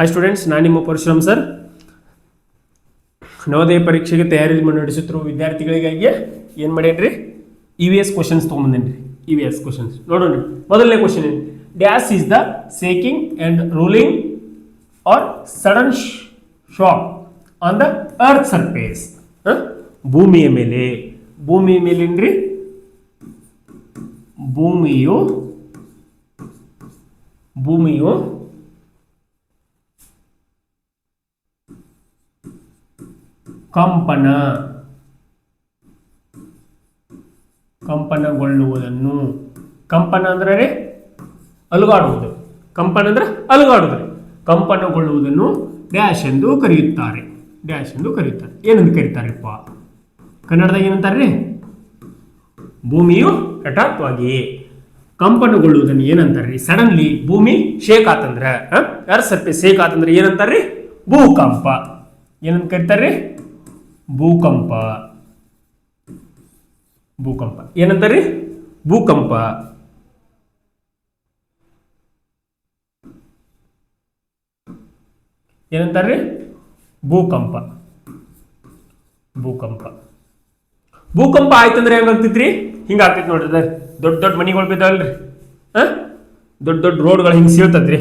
Hi students, ನಾನು ನಿಮ್ಮ Parashuram sir. Navodaya ಪರೀಕ್ಷೆಗೆ ತಯಾರಿ ನಡೆಸುತ್ತಿರುವ ವಿದ್ಯಾರ್ಥಿಗಳಿಗಾಗಿ ಏನು ಮಾಡೇನ್ರಿ, EVS ಕ್ವಶನ್ಸ್ ತೊಗೊಂಬಂದೇನ್ರಿ. EVS ಕ್ವಶನ್ಸ್ ನೋಡೋಣ. ಮೊದಲನೇ ಕ್ವಶನ್ ಏನು, dash is the shaking and rolling or sudden shock on the earth surface. ಭೂಮಿಯ ಮೇಲೇನ್ರಿ, ಭೂಮಿಯು ಕಂಪನಗೊಳ್ಳುವುದನ್ನು, ಕಂಪನ ಅಂದ್ರೆ ಅಲುಗಾಡುವುದು, ಕಂಪನಗೊಳ್ಳುವುದನ್ನು ಡ್ಯಾಶ್ ಎಂದು ಕರೆಯುತ್ತಾರೆ. ಏನಂತ ಕರೀತಾರಪ್ಪ ಕನ್ನಡದಾಗ? ಏನಂತಾರ್ರಿ? ಭೂಮಿಯು ಹಠಾತ್ವಾಗಿ ಕಂಪನಗೊಳ್ಳುವುದನ್ನು ಏನಂತಾರ್ರಿ? ಸಡನ್ಲಿ ಭೂಮಿ ಶೇಕ್ ಆತಂದ್ರ, ಅರ್ತ್ ಸರ್ಫೇಸ್ ಶೇಕ್ ಆತಂದ್ರೆ ಏನಂತಾರ್ರಿ? ಭೂಕಂಪ. ಏನಂತ ಕರೀತಾರ್ರಿ? ಭೂಕಂಪ. ಏನಂತಾರ್ರಿ? ಭೂಕಂಪ. ಏನಂತಾರ್ರಿ? ಭೂಕಂಪ ಆಯ್ತಂದ್ರೆ ಹೆಂಗಾಗ್ತೈತ್ರಿ? ಹಿಂಗ ಆಗ್ತೈತಿ ನೋಡ್ರಿ. ದೊಡ್ಡ ದೊಡ್ಡ ಮನಿಗಳು ಬಿದ್ದಾವಲ್ರಿ, ದೊಡ್ಡ ರೋಡ್ಗಳು ಹಿಂಗೆ ಸೀಳ್ತದ್ರಿ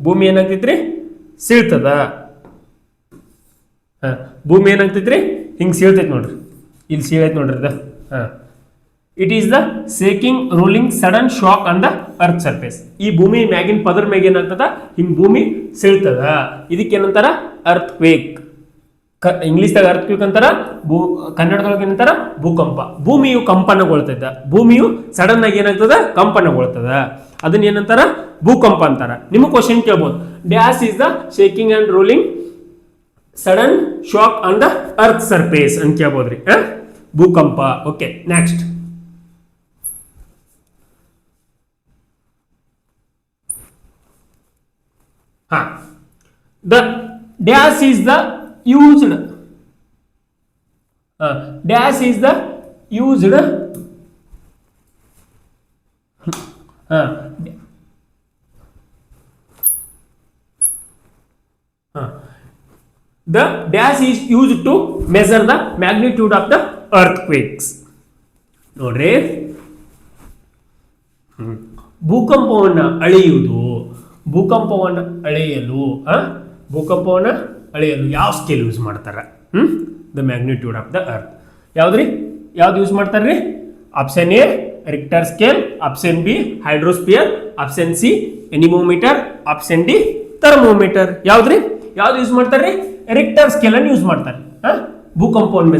ಭೂಮಿ ಏನಾಗ್ತೈತ್ರಿ? ಸೀಳ್ತದ. ಭೂಮಿ ಏನಾಗ್ತೈತ್ರಿ? ಹಿಂಗೆ ಸೀಳ್ತೈತಿ ನೋಡ್ರಿ, ಇಲ್ಲಿ ಸೀಳೈತಿ ನೋಡ್ರಿ ಅದ. It is the shaking rolling sudden shock on the earth surface. ಈ ಭೂಮಿ ಮ್ಯಾಗಿನ ಪದರ ಮ್ಯಾಗ ಏನಾಗ್ತದ? ಹಿಂಗ್ ಭೂಮಿ ಸೀಳ್ತದ. ಇದಕ್ಕೆ ಏನಂತಾರ? Earthquake. ಇಂಗ್ಲಿಷ್ದಾಗ ಅರ್ತ್ ಕ್ವೇಕ್ ಅಂತಾರ, ಕನ್ನಡದೊಳಗೆ ಏನಂತಾರ? ಭೂಕಂಪ. ಭೂಮಿಯು ಕಂಪನಗೊಳ್ತದ, ಭೂಮಿಯು ಸಡನ್ ಆಗಿ ಏನಾಗ್ತದ? ಕಂಪನಗೊಳ್ತದ. ಅದನ್ನ ಏನಂತಾರ? ಭೂಕಂಪ ಅಂತಾರ. ನಿಮಗೆ ಕ್ವಶನ್ ಕೇಳ್ಬೋದು, dash is the shaking and ruling sudden shock on the earth surface ಅಂತ ಕೇಳ್ಬೋದ್ರಿ. ಭೂಕಂಪ. Okay, next. The dash is the used. Dash is the used. The dash is used to measure the magnitude of the earthquakes. ನೋಡ್ರಿ, ಭೂಕಂಪವನ್ನು ಅಳೆಯಲು ಯಾವ scale use ಮಾಡ್ತಾರ? The magnitude of the earth. ಯಾವ್ದು use ಮಾಡ್ತಾರ್ರಿ? Option A Richter scale, option B hydrosphere, option C anemometer, option D thermometer. ಯಾವ್ದು use ಮಾಡ್ತಾರ್ರಿ? Richter scale ಅನ್ನು ಯೂಸ್ ಮಾಡ್ತಾರೆ. ಭೂಕಂಪವನ್ನು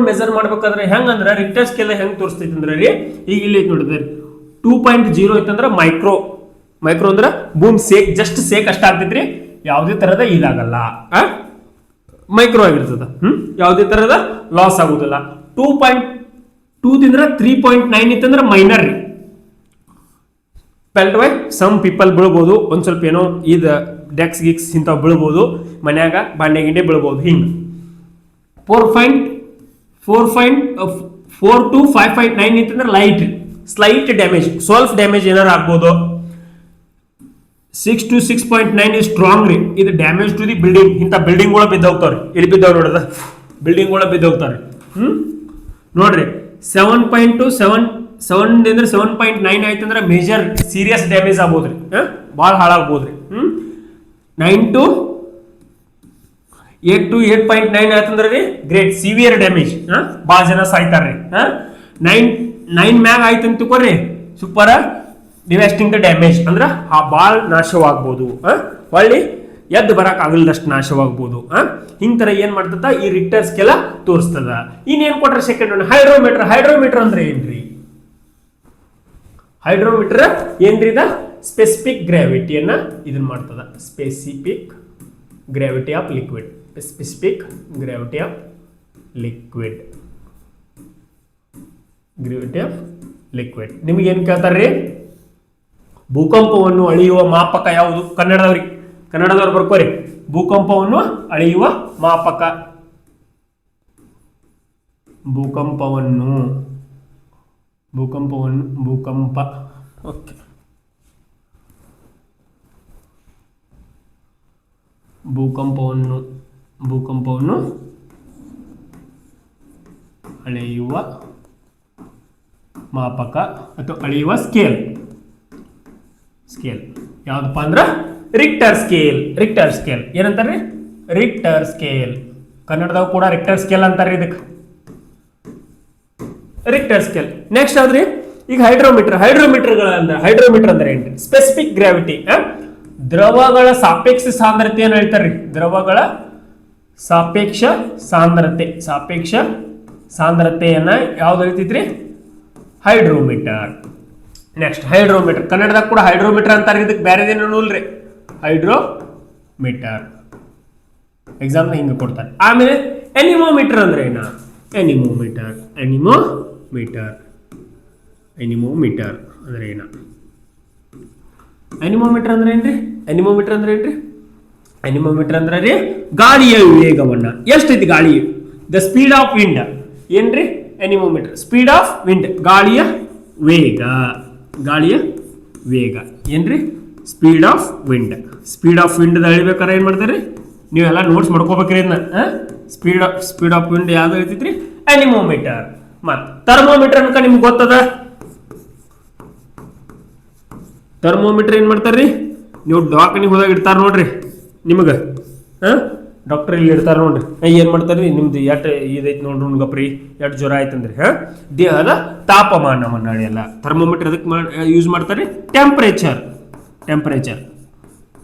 ಮೆಜರ್ ಮಾಡ್ಬೇಕಾದ್ರೆ ಹೆಂಗಂದ್ರೆ ರಿಕ್ಟರ್ ಸ್ಕೇಲ್ ಹೆಂಗ್ ತೋರಿಸ್ತೈತಿ ಅಂದ್ರೆ ರೀ, ಈಗ ಇಲ್ಲಿ ನೋಡಿದ್ರಿ 2.0 ಐತಂದ್ರ ಮೈಕ್ರೋ ಅಂದ್ರೆ ಭೂಮಿ ಜಸ್ಟ್ ಸೇಕ್ ಅಷ್ಟ ಆಗ್ತೈತ್ರಿ, ಯಾವುದೇ ತರದ ಇದಾಗಲ್ಲ, ಮೈಕ್ರೋ ಆಗಿರ್ತದ. ಯಾವುದೇ ತರದ ಲಾಸ್ ಆಗುದಿಲ್ಲ. 2.2 3.9 ಇತ್ತಂದ್ರ ಮೈನರ್ ರೀ. ಫೆಲ್ಟ್ ಬೈ ಸಮ್ ಪೀಪಲ್ ಬೀಳ್ಬೋದು, ಒಂದ್ ಸ್ವಲ್ಪ ಏನೋ ಇದ ಡೆಕ್ಸ್ ಗಿಕ್ಸ್ ಇಂಥವು ಬೀಳ್ಬೋದು, ಮನ್ಯಾಗ ಬಾಂಡೆ ಗಿಂಡೆ ಬೀಳ್ಬೋದು. ಹಿಂಗ 4 to 5.9 ಇತ್ತಂದ್ರೆ ಲೈಟ್ ಸ್ಲೈಟ್ ಡ್ಯಾಮೇಜ್, ಸ್ವಲ್ಪ ಡ್ಯಾಮೇಜ್ ಏನಾರು ಆಗ್ಬೋದು. 6 to 6.9 is ಸ್ಟ್ರಾಂಗ್ ರೀ. ಇದು ಡ್ಯಾಮೇಜ್ ಟು ದಿ ಬಿಲ್ಡಿಂಗ್. ಇಂಥ ಬಿಲ್ಡಿಂಗ್ ಒಳಗೆ ಬಿದ್ದೋಗ್ತಾವ್ರಿ. ಇಲ್ಲಿ ಬಿದ್ದಾವ ನೋಡ್ರದ, ಬಿಲ್ಡಿಂಗ್ ಒಳಗೆ ಬಿದ್ದೋಗ್ತಾವ್ರಿ. ನೋಡ್ರಿ 7.9 ಆಯ್ತಂದ್ರೆ ಮೇಜರ್ ಸೀರಿಯಸ್ ಡ್ಯಾಮೇಜ್ ಆಗ್ಬೋದ್ರಿ, ಭಾಳ ಹಾಳಾಗ್ಬೋದ್ರಿ. 8 to 8.9 ಆಯ್ತಂದ್ರೆ ರೀ ಗ್ರೇಟ್ ಸಿವಿಯರ್ ಡ್ಯಾಮೇಜ್, ಭಾಳ ಜನ ಸಾಯ್ತಾರ್ರಿ. 9 ಮ್ಯಾಗ ಆಯ್ತು ಅಂತ ತಿಳ್ಕೊರಿ ಸೂಪರ್ ಡಿವಾಸ್ಟಿಂಗ್ ದ ಡ್ಯಾಮೇಜ್, ಅಂದ್ರೆ ಭಾಳ ನಾಶವಾಗ್ಬೋದು, ಹೊಳ್ಳಿ ಎದ್ದು ಬರಕ್ ಆಗಲ್ದಷ್ಟು ನಾಶವಾಗ್ಬೋದು. ಹಿಂತರ ಏನ್ ಮಾಡ್ತದ ಈ ರಿಕ್ಟರ್ ಸ್ಕೇಲ್ ತೋರಿಸ್ತದ. ಇನ್ನೇನ್ ಕೊಟ್ರೆ ಸೆಕೆಂಡ್ ಒನ್ ಹೈಡ್ರೋಮೀಟರ್ ಅಂದ್ರೆ ಏನ್ರಿ? ಹೈಡ್ರೋಮೀಟರ್ ಏನ್ರಿ? ದ ಸ್ಪೆಸಿಫಿಕ್ ಗ್ರಾವಿಟಿಯನ್ನ ಇದನ್ನ ಮಾಡ್ತದ. Specific gravity of liquid. ನಿಮ್ಗೆ ಏನ್ ಕೇಳ್ತಾರ್ರಿ? ಭೂಕಂಪವನ್ನು ಅಳೆಯುವ ಮಾಪಕ ಯಾವುದು? ಕನ್ನಡದವ್ರು ಬರ್ಕೋರಿ. ಭೂಕಂಪವನ್ನು ಅಳೆಯುವ ಮಾಪಕ, ಭೂಕಂಪ. ಓಕೆ, ಭೂಕಂಪವನ್ನು ಅಳೆಯುವ ಮಾಪಕ ಅಥವಾ ಅಳೆಯುವ ಸ್ಕೇಲ್ ಯಾವ್ದಪ್ಪ ಅಂದ್ರ ರಿಕ್ಟರ್ ಸ್ಕೇಲ್ ಏನಂತಾರ್ರಿ ರಿಕ್ಟರ್ ಸ್ಕೇಲ್ ಕನ್ನಡದಾಗ ಕೂಡ ರಿಕ್ಟರ್ ಸ್ಕೇಲ್ ಅಂತಾರ್ರಿ ಇದಕ್ಕೆ ರಿಕ್ಟರ್ ಸ್ಕೇಲ್ ನೆಕ್ಸ್ಟ್ ಆದ್ರಿ ಈಗ ಹೈಡ್ರೋಮೀಟರ್ ಅಂದ್ರೆ ಏನ್ರಿ ಸ್ಪೆಸಿಫಿಕ್ ಗ್ರಾವಿಟಿ ದ್ರವಗಳ ಸಾಪೇಕ್ಷ ಸಾಂದ್ರತೆಯನ್ನು ಹೇಳ್ತಾರ್ರಿ ದ್ರವಗಳ ಸಾಪೇಕ್ಷ ಸಾಂದ್ರತೆಯನ್ನ ಯಾವ್ದು ಹೇಳ್ತಿದ್ರಿ ಹೈಡ್ರೋಮೀಟರ್ ನೆಕ್ಸ್ಟ್ ಹೈಡ್ರೋಮೀಟರ್ ಕನ್ನಡದಾಗ ಕೂಡ ಹೈಡ್ರೋಮೀಟರ್ ಅಂತಾರೆ ಇದಕ್ಕೆ ಬೇರೆದೇನು ನೋಡ್ರಿ ಹೈಡ್ರೋಮೀಟರ್ ಎಕ್ಸಾಮ್ ಹಿಂಗೆ ಕೊಡ್ತಾರೆ ಆಮೇಲೆ ಎನಿಮೋಮೀಟರ್ ಅಂದ್ರೆ ಏನ ಎನಿಮೋಮೀಟರ್ ಅಂದ್ರೆ ಏನ ಎನಿಮೋಮೀಟರ್ ಅಂದ್ರೆ ಏನ್ರಿ ಗಾಳಿಯ ವೇಗವನ್ನ ಎಷ್ಟೈತಿ ಗಾಳಿ ದ ಸ್ಪೀಡ್ ಆಫ್ ವಿಂಡ್ ಏನ್ರಿ ಎನಿಮೋಮೀಟರ್ ಸ್ಪೀಡ್ ಆಫ್ ವಿಂಡ್ ಗಾಳಿಯ ವೇಗ ಏನ್ರಿ ಸ್ಪೀಡ್ ಆಫ್ ವಿಂಡ್ ಅಳಿಬೇಕಾರೆ ಏನ್ ಮಾಡ್ತಾರೆ ನೀವೆಲ್ಲ ನೋಟ್ಸ್ ಮಾಡ್ಕೋಬೇಕ್ರಿ ಇದನ್ನ ಸ್ಪೀಡ್ ಆಫ್ ವಿಂಡ್ ಯಾವ್ದು ಹೇಳ್ತಿದ್ರಿ ಎನಿಮೋಮೀಟರ್ ಮತ್ ಥರ್ಮೋಮೀಟರ್ ಅನ್ಕ ನಿಮ್ಗೆ ಗೊತ್ತದ ಥರ್ಮೋಮೀಟರ್ ಏನ್ ಮಾಡ್ತಾರ್ರಿ ನೀವು ದವಾಖಾನಿಗೆ ಹೋದಾಗ ಇಡ್ತಾರ ನೋಡ್ರಿ ನಿಮಗ ಡಾಕ್ಟರ್ ಇಲ್ಲಿ ಇಡ್ತಾರ ನೋಡ್ರಿ ಏನ್ ಮಾಡ್ತಾರ್ರಿ ನಿಮ್ದು ಎಟ್ ಇದೈತಿ ನೋಡ್ರಿ ಗಪ್ರಿ ಎಟ್ ಜ್ವರ ಆಯ್ತಂದ್ರಿ ದೇಹದ ತಾಪಮಾನವನ್ನ ಅಳೆಯಲ್ಲ ಥರ್ಮೋಮೀಟರ್ ಅದಕ್ಕೆ ಯೂಸ್ ಮಾಡ್ತಾರ್ರಿ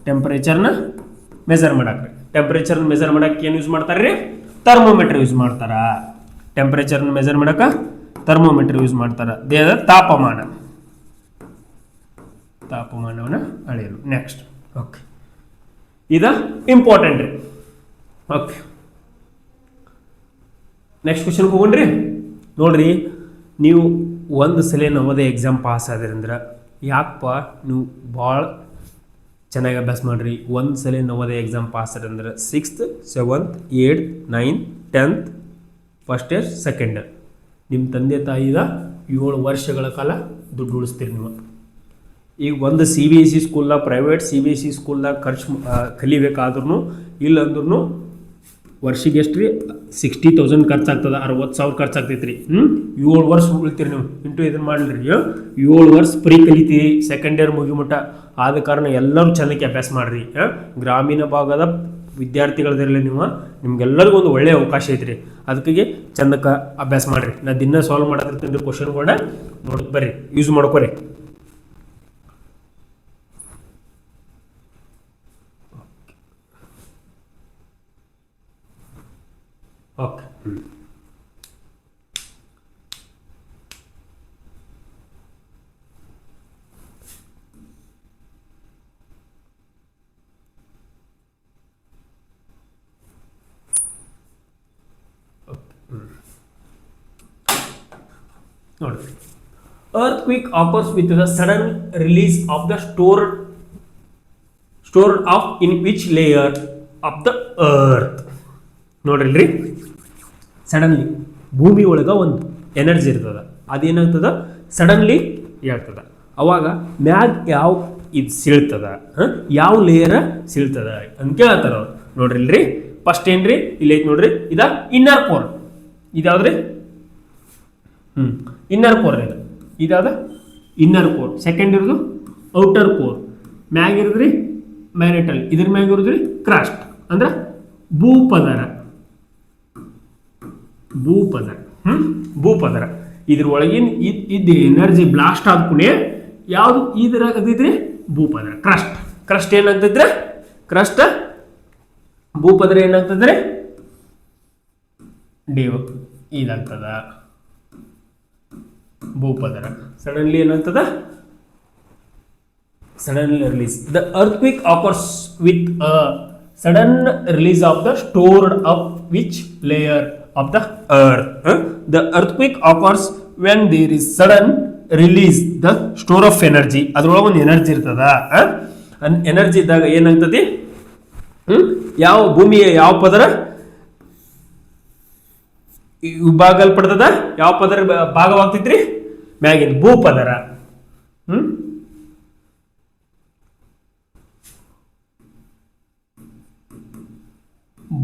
ಟೆಂಪರೇಚರ್ನ ಮೆಜರ್ ಮಾಡಾಕ್ರಿ ಮೆಜರ್ ಮಾಡಕ್ಕೆ ಏನು ಯೂಸ್ ಮಾಡ್ತಾರ್ರಿ ಥರ್ಮೋಮೀಟರ್ ಯೂಸ್ ಮಾಡ್ತಾರ ಟೆಂಪರೇಚರ್ನ ಮೆಜರ್ ಮಾಡಕ ಥರ್ಮೋಮೀಟರ್ ಯೂಸ್ ಮಾಡ್ತಾರ ದೇಹದ ತಾಪಮಾನವನ್ನ ಅಳೆಯಲು ನೆಕ್ಸ್ಟ್ ಓಕೆ ಇದ ಇಂಪಾರ್ಟೆಂಟ್ ರೀ ಓಕೆ ನೆಕ್ಸ್ಟ್ ಕ್ವಶನ್ ಹೋಗೋಣ್ರಿ ನೋಡ್ರಿ ನೀವು ಒಂದು ಸಲ ನವೋದಯ ಎಕ್ಸಾಮ್ ಪಾಸ್ ಆದ್ರಂದ್ರೆ ಯಾಕಪ್ಪ ನೀವು ಭಾಳ ಚೆನ್ನಾಗಿ ಅಭ್ಯಾಸ ಮಾಡ್ರಿ ಒಂದು ಸಲ ನವೋದಯ ಎಕ್ಸಾಮ್ ಪಾಸ್ ಆದ್ರಂದ್ರೆ 6th 7th 8th 9th 10th first year second year ನಿಮ್ಮ ತಂದೆ ತಾಯಿದ 7 ವರ್ಷಗಳ ಕಾಲ ದುಡ್ಡು ಉಳಿಸ್ತೀರಿ ನೀವು ಈಗ ಒಂದು CBSE ಸ್ಕೂಲ್ದಾಗ ಪ್ರೈವೇಟ್ CBSE ಸ್ಕೂಲ್ದಾಗ ಕಲಿಬೇಕಾದ್ರೂ ಇಲ್ಲಂದ್ರೂ ವರ್ಷಿಗೆ ಎಷ್ಟು ರೀ 60,000 ಖರ್ಚಾಗ್ತದೆ 60,000 ಖರ್ಚಾಗ್ತೈತೆ ರೀ 7 ವರ್ಷ ಉಳಿತೀರಿ ನೀವು ಇದನ್ನು ಮಾಡಲ್ರಿ 7 ವರ್ಷ ಪ್ರೀ ಕಲಿತೀರಿ ಸೆಕೆಂಡ್ ಇಯರ್ ಮುಗಿಮುಟ್ಟ ಆದ ಕಾರಣ ಎಲ್ಲರೂ ಚೆನ್ನಾಗಿ ಅಭ್ಯಾಸ ಮಾಡ್ರಿ ಗ್ರಾಮೀಣ ಭಾಗದ ವಿದ್ಯಾರ್ಥಿಗಳದಿರಲಿ ನಿಮ್ಗೆಲ್ಲರಿಗೂ ಒಂದು ಒಳ್ಳೆಯ ಅವಕಾಶ ಐತ್ರಿ ಅದಕ್ಕಾಗಿ ಚಂದಕ್ಕೆ ಅಭ್ಯಾಸ ಮಾಡ್ರಿ ನಾ ದಿನ ಸಾಲ್ವ್ ಮಾಡತ್ತಿರ್ತೀನಿ ಕ್ವಶನ್ಗಳನ್ನ ನೋಡಕ್ ಬರ್ರಿ ಯೂಸ್ ಮಾಡ್ಕೊರಿ ಓಕೆ ನೋಡ್ರಿ earthquake occurs with the sudden release of the stored of in which layer of the earth ನೋಡ್ರಿ ಸಡನ್ಲಿ ಭೂಮಿ ಒಳಗ ಒಂದು ಎನರ್ಜಿ ಇರ್ತದ ಅದೇನಾಗ್ತದ ಸಡನ್ಲಿ ಹೇಳ್ತದ ಅವಾಗ ಮ್ಯಾಗ್ ಯಾವ ಇದು ಸೀಳ್ತದ ಯಾವ ಲೇಯರ್ ಸೀಳ್ತದ ಅಂತ ಕೇಳ್ತಾರ ಅವ್ರು ನೋಡ್ರಿಲ್ರಿ ಫಸ್ಟ್ ಏನ್ರಿ ಇಲ್ಲಿ ಐತಿ ನೋಡ್ರಿ ಇದ ಇನ್ನರ್ ಕೋರ್ ಇದಾವ್ರಿ ಇನ್ನರ್ ಕೋರ್ ಇದಾದ ಇನ್ನರ್ ಕೋರ್ ಸೆಕೆಂಡ್ ಇರೋದು ಔಟರ್ ಕೋರ್ ಮ್ಯಾಗ್ ಇರೋದ್ರಿ ಮ್ಯಾಗ್ನೆಟಲ್ ಇದ್ರ ಮ್ಯಾಗ ಇರೋದ್ರಿ ಕ್ರಾಸ್ಟ್ ಅಂದ್ರ ಭೂಪದರ ಇದ್ರ ಒಳಗಿನ ಇದು ಎನರ್ಜಿ ಬ್ಲಾಸ್ಟ್ ಆದ್ಕೂನೆ ಯಾವ್ದು ಇದ್ರ ಆಗ್ತೈತ್ರಿ ಭೂಪದರ ಕ್ರಸ್ಟ್ ಏನಾಗ್ತೈತ್ರಿ ಭೂಪದರ ಏನಾಗ್ತದ್ರಿ ಇದಾಗ್ತದ ಭೂಪದರ ಸಡನ್ಲಿ ಏನಾಗ್ತದ suddenly release the earthquake occurs with a sudden release of the stored up which layer of the earth the earthquake occurs when there is sudden release the store of energy ಅದರೊಳಗೆ ಒಂದು energy ಇರ್ತದ energy ಇದ್ದಾಗ ಏನಾಗ್ತದೆ ಯಾವ ಭೂಮಿಯ ಯಾವ ಪದರ ವಿಭಾಗಲ್ಪಡ್ತದ ಯಾವ ಪದರ ಭಾಗವಾಗ್ತೈತ್ರಿ ಮ್ಯಾಗಿನ ಭೂಪದರ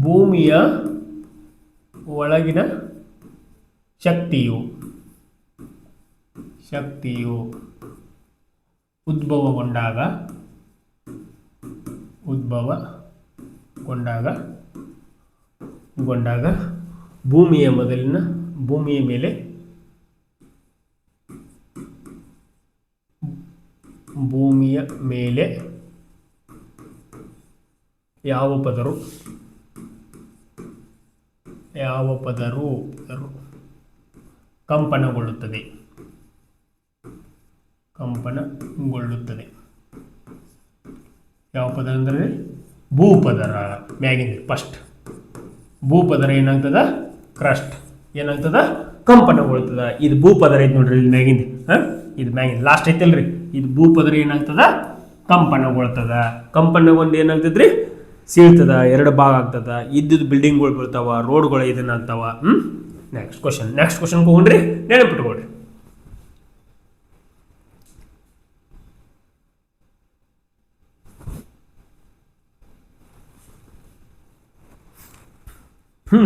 ಭೂಮಿಯ ಒಳಗಿನ ಶಕ್ತಿಯು ಉದ್ಭವಗೊಂಡಾಗ ಭೂಮಿಯ ಮೇಲೆ ಯಾವ ಪದರು ಕಂಪನಗೊಳ್ಳುತ್ತದೆ. ಯಾವ ಪದರ ಅಂದರೆ ಭೂಪದರ ಮ್ಯಾಗಿನ ಫಸ್ಟ್ ಭೂಪದರ ಏನಾಗ್ತದ ಕ್ರಸ್ಟ್ ಏನಾಗ್ತದ ಕಂಪನಗೊಳ್ತದ. ಇದು ಭೂಪದರ ಐತಿ ನೋಡ್ರಿ ಇಲ್ಲಿ ಮ್ಯಾಗಿಂದ ಇದು ಮ್ಯಾಗಿಂದ ಲಾಸ್ಟ್ ಐತಲ್ರಿ ಇದು ಭೂಪದರ ಏನಾಗ್ತದ ಕಂಪನಗೊಳ್ತದ. ಕಂಪನಗೊಂಡು ಏನಾಗ್ತದ್ರಿ ಸೀಳ್ತದ, ಎರಡು ಭಾಗ ಆಗ್ತದ, ಇದ್ದಿದ್ದು ಬಿಲ್ಡಿಂಗ್ಗಳು ಬೀಳ್ತಾವ, ರೋಡ್ಗಳು ಇದನ್ನಾಗ್ತಾವ. ನೆಕ್ಸ್ಟ್ ಕ್ವಶನ್ ಹೋಗ್ರಿ, ನೆನಪಿಟ್ಕೊಳ್ರಿ.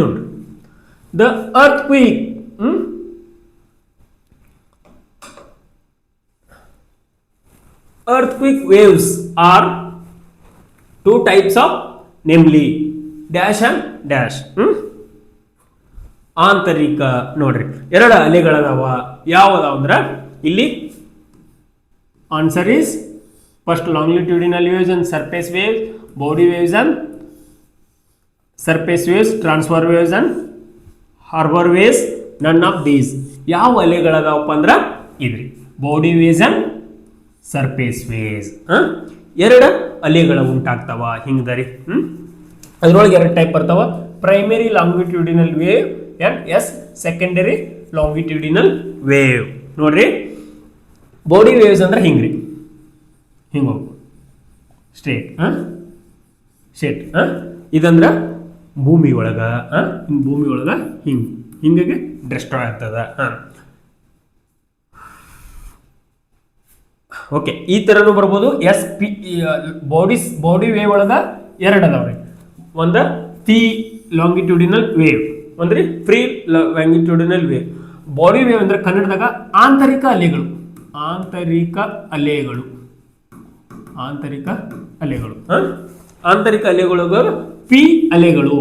ನೋಡ್ರಿ the ಅರ್ಥ್ಕ್ವೇಕ್ earthquake waves are two types of namely dash and dash. ಆಂತರಿಕ ನೋಡ್ರಿ ಎರಡು ಅಲೆಗಳದಾವ. ಯಾವದಾವ ಅಂದ್ರ ಇಲ್ಲಿ answer is first longitudinal waves and surface waves, body waves and surface waves, transfer waves and harbor waves. none of these. ಯಾವ ಅಲೆಗಳದಾವಪ್ಪ ಅಂದ್ರ ಇದ್ರಿ body waves and surface waves. ಎರಡು ಅಲೆಗಳ ಉಂಟಾಗ್ತಾವ ಹಿಂಗದರಿ. ಅದ್ರೊಳಗೆ ಎರಡು ಟೈಪ್ ಬರ್ತಾವ, primary longitudinal wave and secondary longitudinal wave. ನೋಡ್ರಿ body waves ಅಂದ್ರೆ ಹಿಂಗ್ರಿ, ಹಿಂಗ ಹೋಗು ಸ್ಟ್ರೇಟ್ ಇದಂದ್ರ ಭೂಮಿ ಒಳಗ ಹಿಂಗಾಗಿ ಡಿಸ್ಟ್ರಾಯ್ ಆಗ್ತದ. ಓಕೆ, ಈ ಥರನೂ ಬರ್ಬೋದು. ಬಾಡಿ ವೇವ್ ಒಳಗ ಎರಡು ಅದಾವ್ರಿ. ಒಂದು ಪಿ ಲಾಂಗಿಟ್ಯೂಡಿನಲ್ ವೇವ್, ಒಂದ್ರಿ free longitudinal wave. Body wave ಅಂದ್ರೆ ಕನ್ನಡದಾಗ ಆಂತರಿಕ ಅಲೆಗಳು. ಆಂತರಿಕ ಅಲೆಗಳು ಪಿ ಅಲೆಗಳು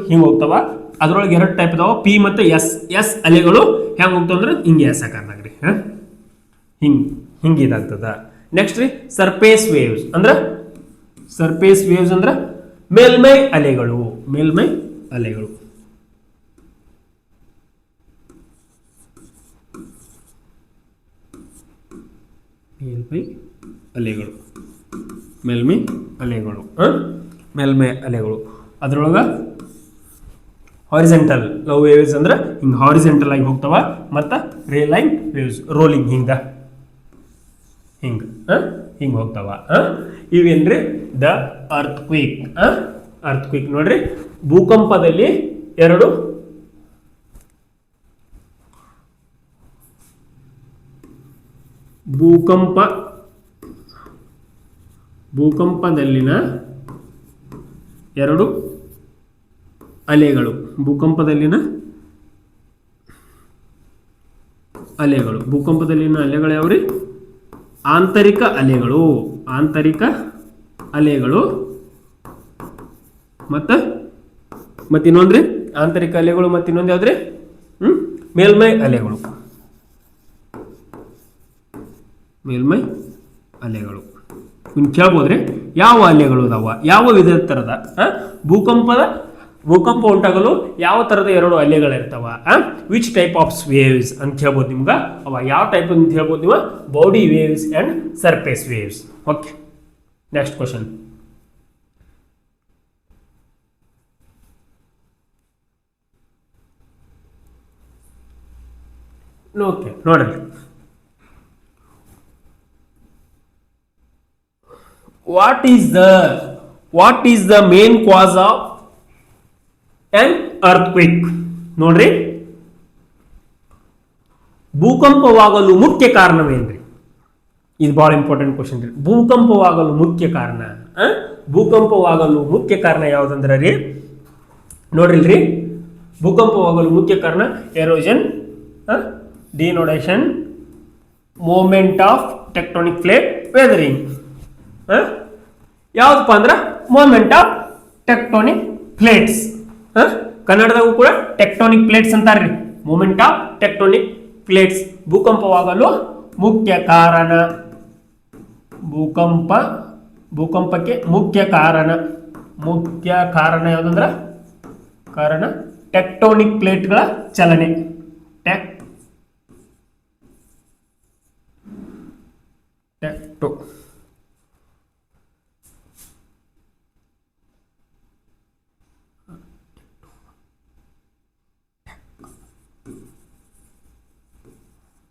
ಹಿಂಗೆ ಹೋಗ್ತಾವ. ಅದ್ರೊಳಗೆ ಎರಡು ಟೈಪ್ ಅದಾವ, ಪಿ ಮತ್ತು ಎಸ್ ಅಲೆಗಳು ಹೆಂಗೆ ಹೋಗ್ತಾವ ಅಂದ್ರೆ ಹಿಂಗೆ ಎಸ್ ಆಕಾರದಾಗ್ರಿ ಹಿಂಗೆ ಇದಾಗ್ತದ. ನೆಕ್ಸ್ಟ್ ರೀ ಸರ್ಫೇಸ್ ವೇವ್ಸ್ ಅಂದ್ರ ಮೇಲ್ಮೈ ಅಲೆಗಳು. ಮೇಲ್ಮೈ ಅಲೆಗಳು ಅದ್ರೊಳಗ ಹಾರಿಜೆಂಟಲ್ ವೇವ್ಸ್ ಅಂದ್ರೆ ಹಿಂಗೆ ಹಾರಿಜೆಂಟಲ್ ಆಗಿ ಹೋಗ್ತಾವ, ಮತ್ತು ರೇಲೈನ್ ವೇವ್ಸ್ ರೋಲಿಂಗ್ ಹಿಂಗೆ ಹೋಗ್ತಾವ. ಇವೇನ್ರಿ ದ ಅರ್ಥ್ಕ್ವೇಕ್. ನೋಡ್ರಿ ಭೂಕಂಪದಲ್ಲಿ ಎರಡು ಭೂಕಂಪದಲ್ಲಿನ ಎರಡು ಅಲೆಗಳು. ಭೂಕಂಪದಲ್ಲಿನ ಅಲೆಗಳು ಯಾವ್ರಿ? ಆಂತರಿಕ ಅಲೆಗಳು ಮತ್ತು ಇನ್ನೊಂದ್ರಿ ಆಂತರಿಕ ಅಲೆಗಳು, ಮತ್ತು ಇನ್ನೊಂದು ಯಾವ್ದ್ರಿ ಮೇಲ್ಮೈ ಅಲೆಗಳು. ಕೇಳ್ಬೋದ್ರಿ ಯಾವ ಅಲೆಗಳು ಅದಾವ, ಯಾವ ವಿಧದ ತರದ ಭೂಕಂಪ ಉಂಟಾಗಲು ಯಾವ ತರದ ಎರಡು ಅಲೆಗಳಿರ್ತಾವ, ವಿಚ್ ಟೈಪ್ ಆಫ್ ವೇವ್ಸ್ ಅಂತ ಹೇಳ್ಬೋದು ನಿಮ್ಗೆ. ಅವ ಯಾವ ಟೈಪ್ ಅಂತ ಹೇಳ್ಬೋದು ನೀವು, body waves and surface waves. Okay, next question. Okay, ನೋಡ್ರಿ what is the main cause of an earthquake? ನೋಡ್ರಿ ಭೂಕಂಪವಾಗಲು ಮುಖ್ಯ ಕಾರಣವೇನ್ರಿ? ಇದು ಬಹಳ ಇಂಪಾರ್ಟೆಂಟ್ ಕ್ವಶನ್ ರೀ. ಭೂಕಂಪವಾಗಲು ಮುಖ್ಯ ಕಾರಣ ಯಾವ್ದಂದ್ರೆ ರೀ ನೋಡ್ರಿಲ್ರಿ, ಭೂಕಂಪವಾಗಲು ಮುಖ್ಯ ಕಾರಣ erosion, denudation, movement of tectonic plate, weathering. ಯಾವ್ದಪ್ಪ ಅಂದ್ರೆ ಮೂವ್ಮೆಂಟ್ ಆಫ್ ಟೆಕ್ಟೋನಿಕ್ ಪ್ಲೇಟ್ಸ್. ಕನ್ನಡದಾಗೂ ಕೂಡ ಟೆಕ್ಟೋನಿಕ್ ಪ್ಲೇಟ್ಸ್ ಅಂತಾರ್ರಿ. ಮೂವ್ಮೆಂಟ್ ಆಫ್ ಟೆಕ್ಟೋನಿಕ್ ಪ್ಲೇಟ್ಸ್ ಭೂಕಂಪವಾಗಲು ಮುಖ್ಯ ಕಾರಣ. ಭೂಕಂಪಕ್ಕೆ ಮುಖ್ಯ ಕಾರಣ ಯಾವುದಂದ್ರ ಕಾರಣ ಟೆಕ್ಟೋನಿಕ್ ಪ್ಲೇಟ್ಗಳ ಚಲನೆ.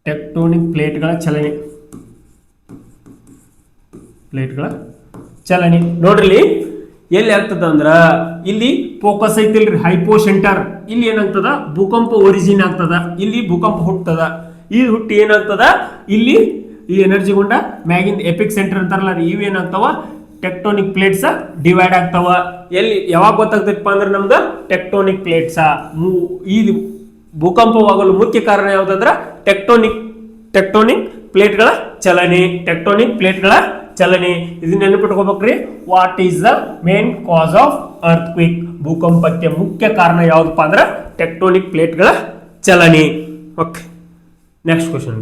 ಟೆಕ್ಟೋನಿಕ್ ಪ್ಲೇಟ್ಗಳ ಚಲನೆ ನೋಡ್ರಿ. ಎಲ್ಲಿ ಆಗ್ತದ ಅಂದ್ರ ಇಲ್ಲಿ ಫೋಕಸ್ ಐತಿಲ್ರಿ, ಹೈಪೋ ಸೆಂಟರ್. ಇಲ್ಲಿ ಏನಾಗ್ತದ, ಭೂಕಂಪ ಒರಿಜಿನ್ ಆಗ್ತದ, ಇಲ್ಲಿ ಭೂಕಂಪ ಹುಟ್ಟದ. ಈ ಹುಟ್ಟಿ ಏನಾಗ್ತದ, ಇಲ್ಲಿ ಈ ಎನರ್ಜಿಗೊಂಡ ಮ್ಯಾಗಿನ್ ಎಪಿಕ್ ಸೆಂಟರ್ ಅಂತಾರಲ್ಲ, ಇವು ಏನಾಗ್ತಾವ, ಟೆಕ್ಟೋನಿಕ್ ಪ್ಲೇಟ್ಸ್ ಡಿವೈಡ್ ಆಗ್ತಾವ. ಎಲ್ಲಿ ಯಾವಾಗ ಗೊತ್ತಾಗ್ತೈತಪ್ಪ ಅಂದ್ರೆ ನಮ್ದು ಟೆಕ್ಟೋನಿಕ್ ಪ್ಲೇಟ್ಸ್. ಈ ಭೂಕಂಪವಾಗಲು ಮುಖ್ಯ ಕಾರಣ ಯಾವುದಂದ್ರ ಟೆಕ್ಟೋನಿಕ್ ಪ್ಲೇಟ್ಗಳ ಚಲನೆ. ಇದನ್ನ ನೆನಪಿಟ್ಕೋಬೇಕ್ರಿ. What is the main cause of earthquake? ಭೂಕಂಪಕ್ಕೆ ಮುಖ್ಯ ಕಾರಣ ಯಾವ್ದಪ್ಪ ಅಂದ್ರೆ ಟೆಕ್ಟೋನಿಕ್ ಪ್ಲೇಟ್ಗಳ ಚಲನೆ. Okay, next question.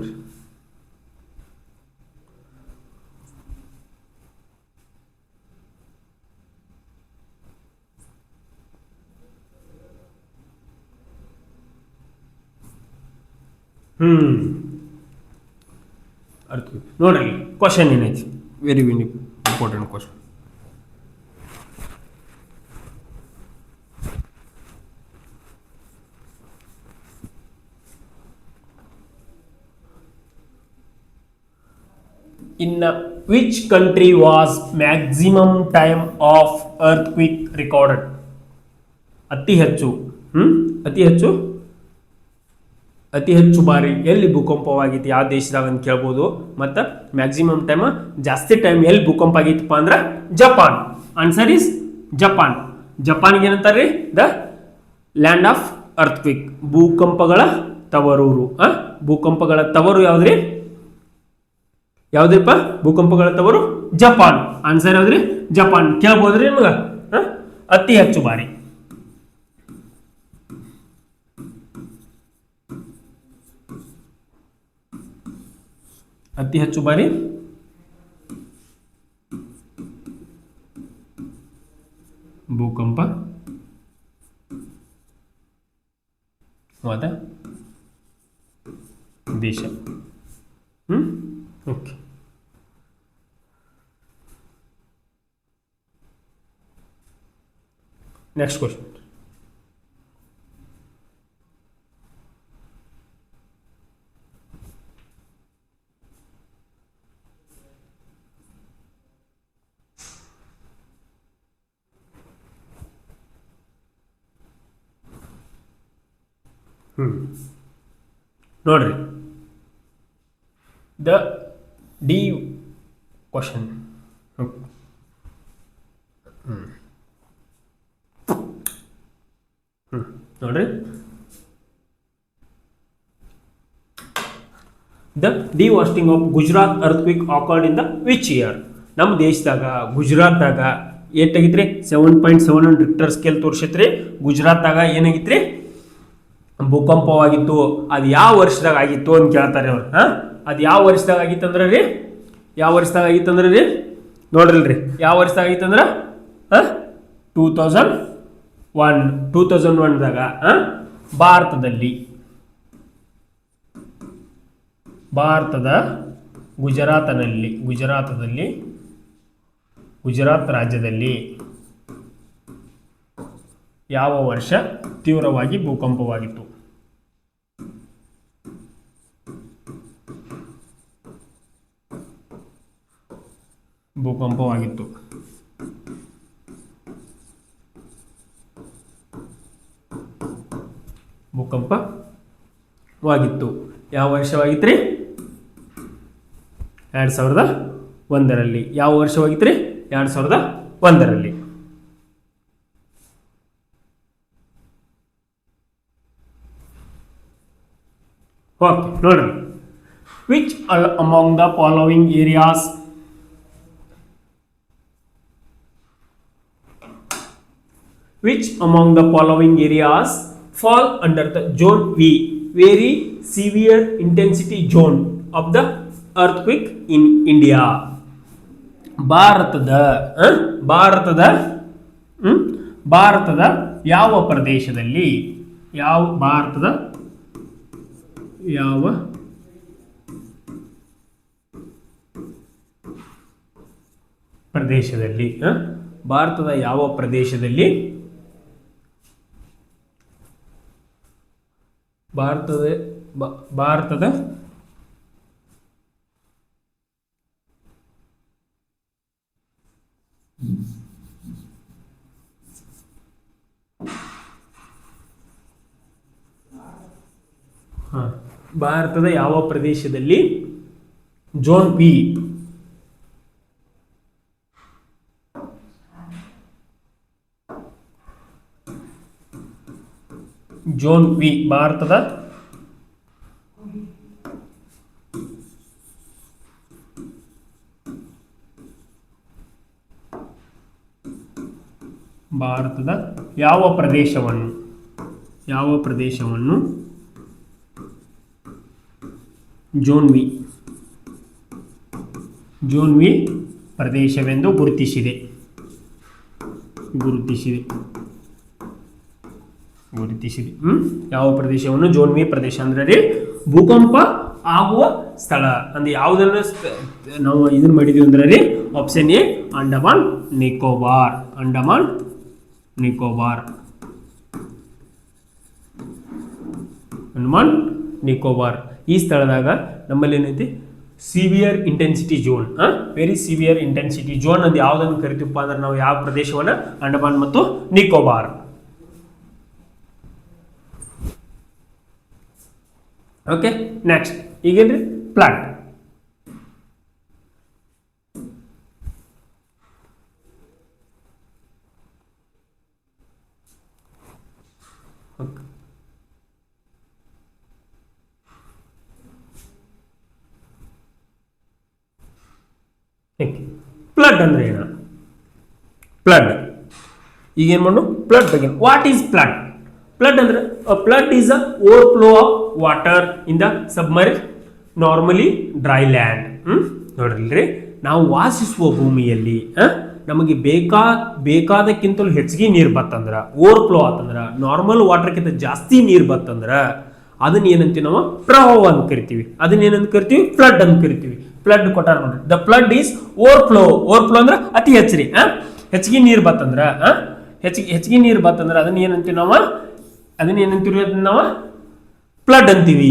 ಅರ್ಥ ನೋಡ್ರಿ, ಕ್ವಶನ್ ಏನೈತಿ, very important question. In which country was maximum time of earthquake recorded? ಅತಿ ಹೆಚ್ಚು ಬಾರಿ ಎಲ್ಲಿ ಭೂಕಂಪವಾಗಿತ್ತು, ಯಾವ ದೇಶದಾಗ ಅಂತ ಕೇಳ್ಬೋದು. ಮತ್ತು ಮ್ಯಾಕ್ಸಿಮಮ್ ಟೈಮ್, ಜಾಸ್ತಿ ಟೈಮ್ ಎಲ್ಲಿ ಭೂಕಂಪ ಆಗಿತ್ತಪ್ಪ ಅಂದ್ರೆ ಜಪಾನ್. Answer is Japan. ಜಪಾನ್ಗೆ ಏನಂತಾರ್ರಿ? ದ ಲ್ಯಾಂಡ್ ಆಫ್ ಅರ್ಥಕ್ವಿಕ್, ಭೂಕಂಪಗಳ ತವರೂರು. ಭೂಕಂಪಗಳ ತವರು ಯಾವ್ದ್ರಿಪ್ಪ? ಭೂಕಂಪಗಳ ತವರು ಜಪಾನ್. ಆನ್ಸರ್ ಯಾವ್ದ್ರಿ? ಜಪಾನ್. ಕೇಳ್ಬೋದ್ರಿ ನಿಮ್ಗ? ಅತಿ ಹೆಚ್ಚು ಬಾರಿ. ಅತಿ ಹೆಚ್ಚು ಬಾರಿ ಭೂಕಂಪ ವಾದ ದೇಶ. Okay, next question. ನೋಡ್ರಿ, ದ ಡಿ ಕ್ವಶನ್. ನೋಡ್ರಿ, the devastating of Gujarat earthquake occurred in the which year? ನಮ್ಮ ದೇಶದಾಗ ಗುಜರಾತ್ದಾಗ ಏಟಾಗಿತ್ರಿ? 7.7 ರಿಕ್ಟರ್ ಸ್ಕೇಲ್ ತೋರಿಸೈತ್ರಿ. ಗುಜರಾತ್ದಾಗ ಏನಾಗಿತ್ರಿ? ಭೂಕಂಪವಾಗಿತ್ತು. ಅದು ಯಾವ ವರ್ಷದಾಗ ಆಗಿತ್ತು ಅಂತ ಕೇಳ್ತಾರೆ ಅವ್ರು. ಅದು ಯಾವ ವರ್ಷದಾಗ ಆಗಿತ್ತಂದ್ರೆ ರೀ, ನೋಡ್ರಿಲ್ರಿ, ಯಾವ ವರ್ಷದಾಗ ಆಗಿತ್ತಂದ್ರೆ 2001ದಾಗ ಭಾರತದ ಗುಜರಾತ್ ರಾಜ್ಯದಲ್ಲಿ ಯಾವ ವರ್ಷ ತೀವ್ರವಾಗಿ ಭೂಕಂಪವಾಗಿತ್ತು? ಭೂಕಂಪವಾಗಿತ್ತು ಯಾವ ವರ್ಷವಾಗಿತ್ರಿ? 2001ರಲ್ಲಿ. ಯಾವ ವರ್ಷವಾಗಿತ್ರಿ? 2001ರಲ್ಲಿ. ಓಕೆ ನೋಡ್ರಿ, which among the following areas which among the following areas fall under the zone V, very severe intensity zone of the earthquake in India? ಭಾರತದ ಯಾವ ಪ್ರದೇಶದಲ್ಲಿ ಭಾರತದ ಯಾವ ಪ್ರದೇಶದಲ್ಲಿ ಝೋನ್ ಬಿ ಭಾರತದ ಯಾವ ಪ್ರದೇಶವನ್ನು ಝೋನ್ ವಿ ಪ್ರದೇಶವೆಂದು ಗುರುತಿಸಿದೆ. ಯಾವ ಪ್ರದೇಶವನ್ನು ಝೋನ್ ವಿ ಪ್ರದೇಶ ಅಂದ್ರೆ ಭೂಕಂಪ ಆಗುವ ಸ್ಥಳ ಅಂದ್ರೆ ಯಾವುದನ್ನ ನಾವು ಇದನ್ನ ಮಾಡಿದೀವಿ ಅಂದ್ರೆ ರೀ ಆಪ್ಷನ್ ಎ ಅಂಡಮಾನ್ ನಿಕೋಬಾರ್ ಈ ಸ್ಥಳದಾಗ ನಮ್ಮಲ್ಲಿ ಏನೈತಿ severe intensity zone, very severe intensity zone ಅಂತ ಯಾವುದನ್ನು ಕರಿತೀವಪ್ಪ ಅಂದ್ರೆ ನಾವು ಯಾವ ಪ್ರದೇಶವನ್ನ ಅಂಡಮಾನ್ ಮತ್ತು ನಿಕೋಬಾರ್. ಓಕೆ, ನೆಕ್ಸ್ಟ್ ಈಗೇನ್ರಿ ಫ್ಲಡ್. ಫ್ಲಡ್ ಅಂದ್ರೆ ಏನು? ಈಗೇನ್ ಮಾಡು ಫ್ಲಡ್ ಬಗ್ಗೆ. What is flood? ಫ್ಲಡ್ ಅಂದ್ರೆ flood is a overflow of water in the submerge normally dry land. ನೋಡ್ರಿ, ನಾವು ವಾಸಿಸುವ ಭೂಮಿಯಲ್ಲಿ ನಮಗೆ ಬೇಕಾದಕ್ಕಿಂತಲೂ ಹೆಚ್ಚಿಗೆ ನೀರು ಬತ್ತಂದ್ರ, ಓವರ್ಫ್ಲೋ ಆತಂದ್ರ, ನಾರ್ಮಲ್ ವಾಟರ್ಗಿಂತ ಜಾಸ್ತಿ ನೀರು ಬತ್ತಂದ್ರ ಅದನ್ನ ಏನಂತೀವಿ ನಾವು ಪ್ರವಾಹ ಅಂತ ಕರಿತೀವಿ. ಅದನ್ನ ಏನಂತ ಕರಿತೀವಿ? ಫ್ಲಡ್ ಅಂತ ಕರಿತೀವಿ. ಫ್ಲಡ್ ಕೊಟ್ಟಾರ ನೋಡ್ರಿ, ದ ಫ್ಲಡ್ ಈಸ್ ಓವರ್ಫ್ಲೋ ಅಂದ್ರೆ ಅತಿ ಹೆಚ್ಚರಿ ಹೆಚ್ಚಿಗೆ ನೀರು ಬತ್ತಂದ್ರ ಹೆಚ್ಚಿಗೆ ನೀರು ಬತ್ತಂದ್ರ ಅದನ್ನ ಏನಂತೀವಿ ನಾವು ಫ್ಲಡ್ ಅಂತೀವಿ.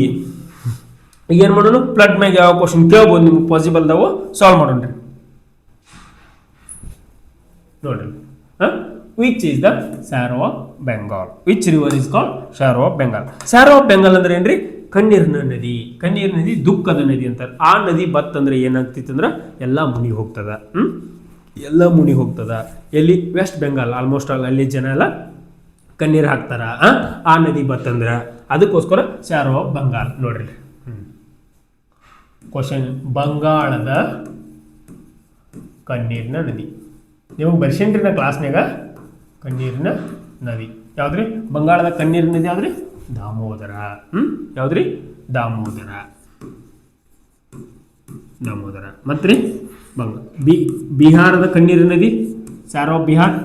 ಈಗ ಏನ್ ಮಾಡೋಣ, ಫ್ಲಡ್ ಮ್ಯಾಗ ಯಾವ ಕ್ವಶನ್ ಕೇಳ್ಬೋದು ನಿಮ್ಗೆ ಪಾಸಿಬಲ್ ಅದಾವು, ಸಾಲ್ವ್ ಮಾಡೋಣ್ರಿ. ನೋಡ್ರಿ, which is the ಸ್ಯಾರೋ of Bengal? Which river is called ಸ್ಯಾರೋ of Bengal? ಸ್ಯಾರೋ of Bengal ಅಂದ್ರೆ ಏನ್ರಿ? ಕಣ್ಣೀರಿನ ನದಿ ದುಃಖದ ನದಿ ಅಂತಾರೆ. ಆ ನದಿ ಬತ್ತಂದ್ರೆ ಏನಾಗ್ತಿತ್ತು ಅಂದ್ರೆ ಎಲ್ಲ ಮುನಿ ಹೋಗ್ತದ. ಎಲ್ಲಿ? ವೆಸ್ಟ್ ಬೆಂಗಾಲ್. ಆಲ್ಮೋಸ್ಟ್ ಅಲ್ಲಿ ಜನ ಎಲ್ಲ ಕಣ್ಣೀರು ಹಾಕ್ತಾರ ಆ ನದಿ ಬತ್ತಂದ್ರ. ಅದಕ್ಕೋಸ್ಕರ ಸ್ಯಾರೋ ಆಫ್ ಬೆಂಗಾಲ್. ನೋಡ್ರಿ ಕ್ವಶನ್, ಬಂಗಾಳದ ಕಣ್ಣೀರಿನ ನದಿ ನಿಮಗೆ ಬರ್ಸೇನ್ರಿ ನಾ ಕ್ಲಾಸ್ನಾಗ. ಕಣ್ಣೀರಿನ ನದಿ ಯಾವ್ದ್ರಿ? ಬಂಗಾಳದ ಕಣ್ಣೀರಿನ ನದಿ ಯಾವ್ದ್ರಿ? ದಾಮೋದರ. ಯಾವ್ದ್ರಿ? ದಾಮೋದರ. ಮತ್ರಿ ಬಿಹಾರದ ಕಣ್ಣೀರಿನ ನದಿ ಸ್ಯಾರೋ ಆಫ್ ಬಿಹಾರ್.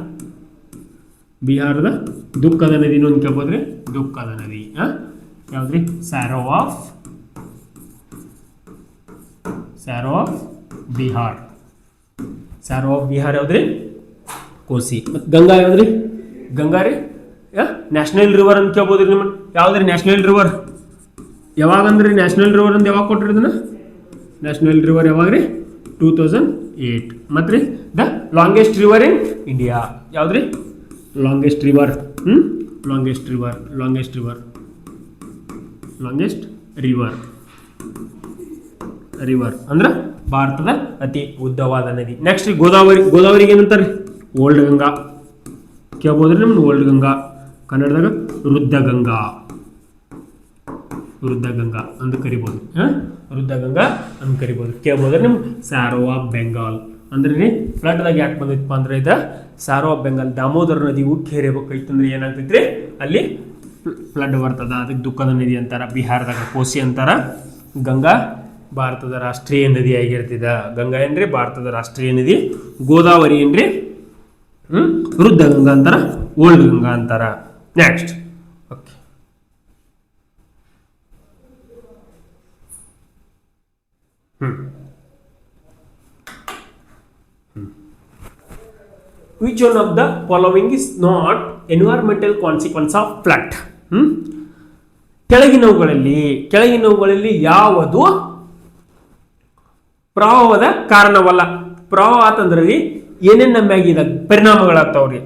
ಬಿಹಾರದ ದುಃಖದ ನದಿ ಅಂತ ಕೇಳ್ಬೋದ್ರಿ, ದುಃಖದ ನದಿ ಯಾವ್ದ್ರಿ? Sorrow of Bihar. Sorrow of Bihar ಯಾವ್ದ್ರಿ? ಕೋಸಿ. ಮತ್ತು ಗಂಗಾ ಯಾವ್ದ್ರಿ? ಗಂಗಾ ರೀ ನ್ಯಾಷನಲ್ ರಿವರ್ ಅಂತ ಕೇಳ್ಬೋದ್ರಿ ನಿಮ್ಮ. ಯಾವ್ದ್ರಿ ನ್ಯಾಷನಲ್ ರಿವರ್? ಯಾವಾಗಂದ್ರಿ ನ್ಯಾಷನಲ್ ರಿವರ್ ಅಂತ ಯಾವಾಗ ಕೊಟ್ರಿ ಇದನ್ನ? ನ್ಯಾಷನಲ್ ರಿವರ್ ಯಾವಾಗ್ರಿ? 2008. ಮತ್ರಿ the longest river in India ಯಾವ್ದ್ರಿ? Longest river. ರಿವರ್ ಅಂದ್ರೆ ಭಾರತದ ಅತಿ ಉದ್ದವಾದ ನದಿ. ನೆಕ್ಸ್ಟ್ ಗೋದಾವರಿಗೆ ಏನಂತಾರೆ? ಓಲ್ಡ್ ಗಂಗಾ ಕೇಳ್ಬೋದ್ರಿ ನಿಮ್ದು. ಓಲ್ಡ್ ಗಂಗಾ, ಕನ್ನಡದಾಗ ವೃದ್ಧ ಗಂಗಾ. ವೃದ್ಧಗಂಗಾ ಅಂತ ಕರಿಬೋದು. ವೃದ್ಧಗಂಗಾ ಅಂತ ಕರಿಬೋದು. ಕೇಳ್ಬೋದ್ರೆ ನಿಮ್ಗೆ ಸ್ಯಾರೋ ಆಫ್ ಬೆಂಗಾಲ್ ಅಂದ್ರೆ ರೀ ಫ್ಲಡ್ದಾಗ ಯಾಕೆ ಬಂದಿತ್ತಪ್ಪ ಅಂದ್ರೆ ಇದು ಸ್ಯಾರೋ ಆಫ್ ಬೆಂಗಾಲ್ ದಾಮೋದರ ನದಿ ಉಕ್ಕಿ ಹರಿಯಬೇಕೈತಂದ್ರೆ ಏನಾಗ್ತೈತ್ರಿ ಅಲ್ಲಿ ಫ್ಲಡ್ ಬರ್ತದ, ಅದಕ್ಕೆ ದುಃಖದ ನದಿ ಅಂತಾರ. ಬಿಹಾರದಾಗ ಕೋಸಿ ಅಂತಾರ. ಗಂಗಾ ಭಾರತದ ರಾಷ್ಟ್ರೀಯ ನದಿ ಆಗಿರ್ತದ. ಗಂಗಾ ಏನ್ರಿ ಭಾರತದ ರಾಷ್ಟ್ರೀಯ ನದಿ. ಗೋದಾವರಿ ಏನ್ರಿ ವೃದ್ಧ ಗಂಗಾ ಅಂತಾರ, ಓಲ್ಡ್ ಗಂಗಾ ಅಂತಾರ. Next okay, which one of the following is not environmental consequence of flood? ಕೆಳಗಿನವುಗಳಲ್ಲಿ ಯಾವುದು ಪ್ರವಾಹದ ಕಾರಣವಲ್ಲ? ಪ್ರವಾಹ ಅಂತಂದ್ರೆ ಏನೇನು ನಮ್ಮಾಗಿದ ಪರಿಣಾಮಗಳಾಗ್ತಾವ್ರಿ?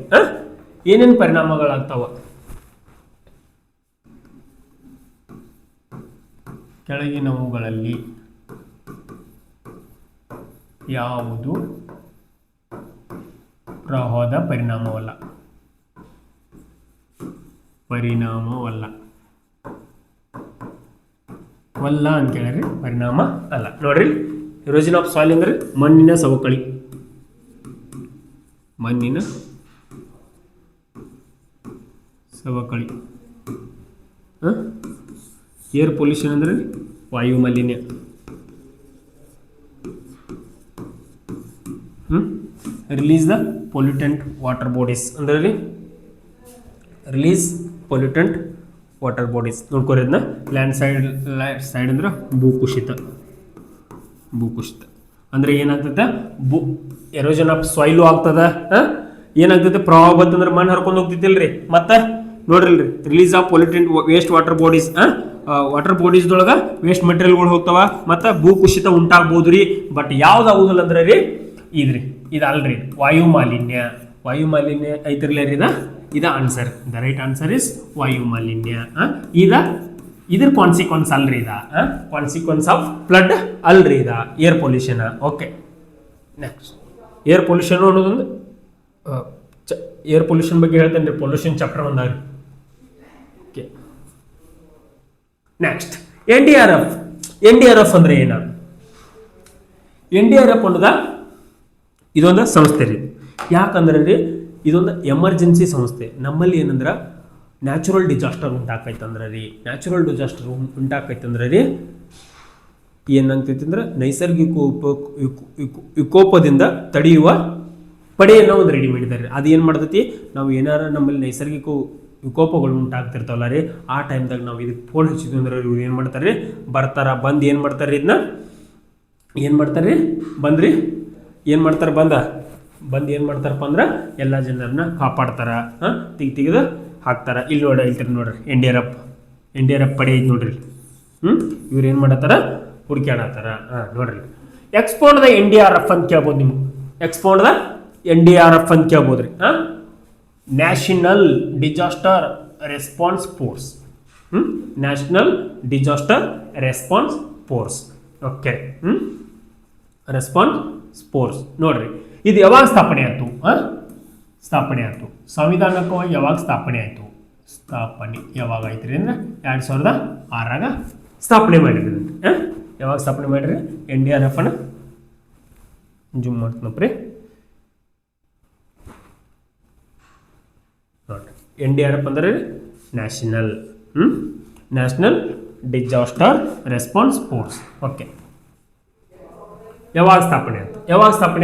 ಏನೇನು ಪರಿಣಾಮಗಳಾಗ್ತಾವ? ಕೆಳಗಿನವುಗಳಲ್ಲಿ ಯಾವುದು ಪ್ರವಾಹದ ಪರಿಣಾಮವಲ್ಲ? ವಲ್ಲ ಅಂತ ಕೇಳ್ರಿ, ಪರಿಣಾಮ ಅಲ್ಲ. ನೋಡ್ರಿ, ಇರೋಷನ್ ಆಫ್ ಸಾಯಿಲ್ ಅಂದ್ರೆ ಮಣ್ಣಿನ ಸವಕಳಿ. ಏರ್ ಪೊಲ್ಯೂಷನ್ ಅಂದ್ರೆ ವಾಯು ಮಾಲಿನ್ಯ. Release the pollutant water bodies ಅಂದ್ರೆ ರಿಲೀಸ್ ಪೊಲ್ಯೂಟೆಂಟ್ ವಾಟರ್ ಬಾಡೀಸ್. ನೋಡ್ಕೊರಿ ಅದನ್ನ. ಲ್ಯಾಂಡ್ ಸೈಡ್ ಅಂದ್ರೆ ಭೂಕುಸಿತ ಅಂದ್ರೆ ಏನಾಗ್ತದೆ? ಎರೋಷನ್ ಆಫ್ ಸಾಯಿಲು ಆಗ್ತದ. ಏನಾಗ್ತದೆ? ಪ್ರವಾಹ ಬಂತಂದ್ರೆ ಮಣ್ಣು ಹರ್ಕೊಂಡು ಹೋಗ್ತಿತ್ತಿಲ್ರಿ. ಮತ್ತೆ ನೋಡ್ರಿಲ್ರಿ, release of pollutant waste water bodies. Water ಬಾಡೀಸ್ದೊಳಗ ವೇಸ್ಟ್ ಮೆಟೀರಿಯಲ್ಗಳು ಹೋಗ್ತಾವ, ಮತ್ತೆ ಭೂಕುಸಿತ ಉಂಟಾಗ್ಬೋದ್ರಿ. ಬಟ್ ಯಾವ್ದಾಗುದಿಲ್ಲ ಅಂದ್ರೆ ರೀ ಇದ್ರಿ ಇದಲ್ರಿ ವಾಯು ಮಾಲಿನ್ಯ ಐತಿರ್ಲಿ ರೀ. ಇದ answer. The right answer is ವಾಯು ಮಾಲಿನ್ಯ. ಇದ್ರ ಕಾನ್ಸಿಕ್ವೆನ್ಸ್ ಅಲ್ರಿ ಇದ. ಕಾನ್ಸಿಕ್ವೆನ್ಸ್ ಆಫ್ ಫ್ಲಡ್ ಅಲ್ರಿ ಇದ. Air pollution. Okay, next air pollution ಅನ್ನೋದೊಂದು ಏರ್ ಪೊಲ್ಯೂಷನ್ ಬಗ್ಗೆ ಹೇಳ್ತೇನೆ ರೀ. ಪೊಲ್ಯೂಷನ್ ಚಾಪ್ಟರ್ ಒಂದಾಗ್ರಿ. ಓಕೆ, ನೆಕ್ಸ್ಟ್ NDRF ಅಂದ್ರೆ ಏನ? NDRF ಅನ್ನೋದ ಇದೊಂದು ಸಂಸ್ಥೆ ರೀ. ಯಾಕಂದ್ರೆ ರೀ ಇದೊಂದು ಎಮರ್ಜೆನ್ಸಿ ಸಂಸ್ಥೆ. ನಮ್ಮಲ್ಲಿ ಏನಂದ್ರೆ ನ್ಯಾಚುರಲ್ ಡಿಸಾಸ್ಟರ್ ಉಂಟಾಕೈತಂದ್ರೆ ರೀ ಏನಾಗ್ತೈತಿ ಅಂದ್ರೆ ನೈಸರ್ಗಿಕ ವಿಕೋಪದಿಂದ ತಡೆಯುವ ಪಡೆಯನ್ನು ಒಂದು ರೆಡಿ ಮಾಡಿದ್ದಾರೆ. ಅದು ಏನು ಮಾಡ್ತೈತಿ, ನಾವು ಏನಾರ ನಮ್ಮಲ್ಲಿ ನೈಸರ್ಗಿಕ ವಿಕೋಪಗಳು ಉಂಟಾಗ್ತಿರ್ತಾವಲ್ಲ ರೀ, ಆ ಟೈಮ್ದಾಗ ನಾವು ಇದಕ್ಕೆ ಫೋನ್ ಹಚ್ಚಿದ್ವಿ ಅಂದ್ರೆ ಇವ್ರು ಏನು ಮಾಡ್ತಾರೆ? ಬರ್ತಾರ. ಬಂದು ಏನು ಮಾಡ್ತಾರೆ? ಇದನ್ನ ಏನು ಮಾಡ್ತಾರೆ? ಬಂದು ಏನು ಮಾಡ್ತಾರಪ್ಪ ಅಂದ್ರೆ ಎಲ್ಲ ಜನರನ್ನ ಕಾಪಾಡ್ತಾರ. ತೆಗೆದು ಹಾಕ್ತಾರ. ಇಲ್ಲಿ ನೋಡ್ರಿ NDRF ಪಡೆ ಐತಿ ನೋಡ್ರಿ. ಇವ್ರು ಏನು ಮಾಡತ್ತಾರ? ಹುಡುಕ್ಯಾಡತ್ತಾರ. ನೋಡ್ರಿ, ಎಕ್ಸ್ಪೌಂಡ್ ದ NDRF ಅಂತ ಕೇಳ್ಬೋದು. ನಿಮ್ಗೆ ಎಕ್ಸ್ಪೌಂಡ್ ದ NDRF ಅಂತ ಕೇಳ್ಬೋದ್ರಿ. National disaster response force. National disaster response force. Okay, response force. ನೋಡ್ರಿ, ಇದು ಯಾವಾಗ ಸ್ಥಾಪನೆ ಆಯ್ತು? ಸಂವಿಧಾನಕವಾಗಿ ಯಾವಾಗ ಸ್ಥಾಪನೆ ಆಯ್ತು? ಯಾವಾಗ ಆಯ್ತು ರೀ ಅಂದ್ರೆ 2006 ಸ್ಥಾಪನೆ ಮಾಡಿರಿ. ಯಾವಾಗ ಸ್ಥಾಪನೆ ಮಾಡಿರಿ NDRF ಅನ್ನ? ಜೂಮ್ ಮಾಡ್ತೀನಪ್ಪ. ನೋಡ್ರಿ, NDRF ಅಂದ್ರೆ national disaster response force. Okay, ಯಾವಾಗ ಸ್ಥಾಪನೆ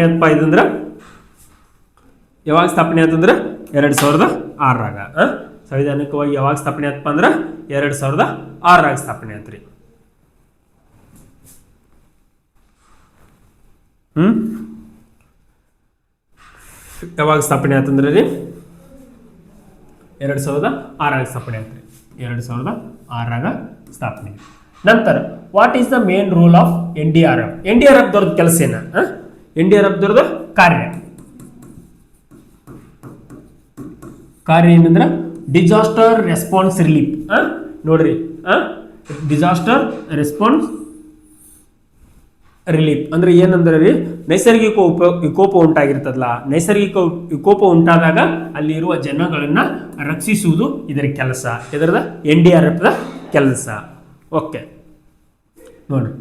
ಆಯ್ತಪ್ಪ ಇದಂದ್ರೆ? ಯಾವಾಗ ಸ್ಥಾಪನೆ ಆಯ್ತಂದ್ರೆ 2006. ಸಂವಿಧಾನಿಕವಾಗಿ ಯಾವಾಗ ಸ್ಥಾಪನೆ ಆಯ್ತಪ್ಪ ಅಂದ್ರೆ 2006 ಸ್ಥಾಪನೆ ಆಯ್ತ್ರಿ. ಯಾವಾಗ ಸ್ಥಾಪನೆ ಆಯ್ತಂದ್ರೆ ರೀ 2006 ಸ್ಥಾಪನೆ ಆಯ್ತ್ರಿ. 2006 ಸ್ಥಾಪನೆ. ನಂತರ what is the main rule of NDRF? NDRF ದವ್ರದ್ದು ಕೆಲಸ ಏನ? NDRF ದವ್ರದ್ದು ಕಾರ್ಯ ಏನಂದ್ರೆ ಡಿಸಾಸ್ಟರ್ ರೆಸ್ಪಾನ್ಸ್ ರಿಲೀಫ್. ನೋಡ್ರಿ, ಡಿಸಾಸ್ಟರ್ ರೆಸ್ಪಾನ್ಸ್ ರಿಲೀಫ್ ಅಂದ್ರೆ ಏನಂದ್ರೆ ರೀ ನೈಸರ್ಗಿಕ ವಿಕೋಪ ಉಂಟಾಗಿರ್ತದಲ್ಲ, ನೈಸರ್ಗಿಕ ವಿಕೋಪ ಉಂಟಾದಾಗ ಅಲ್ಲಿರುವ ಜನಗಳನ್ನ ರಕ್ಷಿಸುವುದು ಇದರ ಕೆಲಸ. ಇದರದ NDRF ದ ಕೆಲಸ. ಓಕೆ ನೋಡ್ರಿ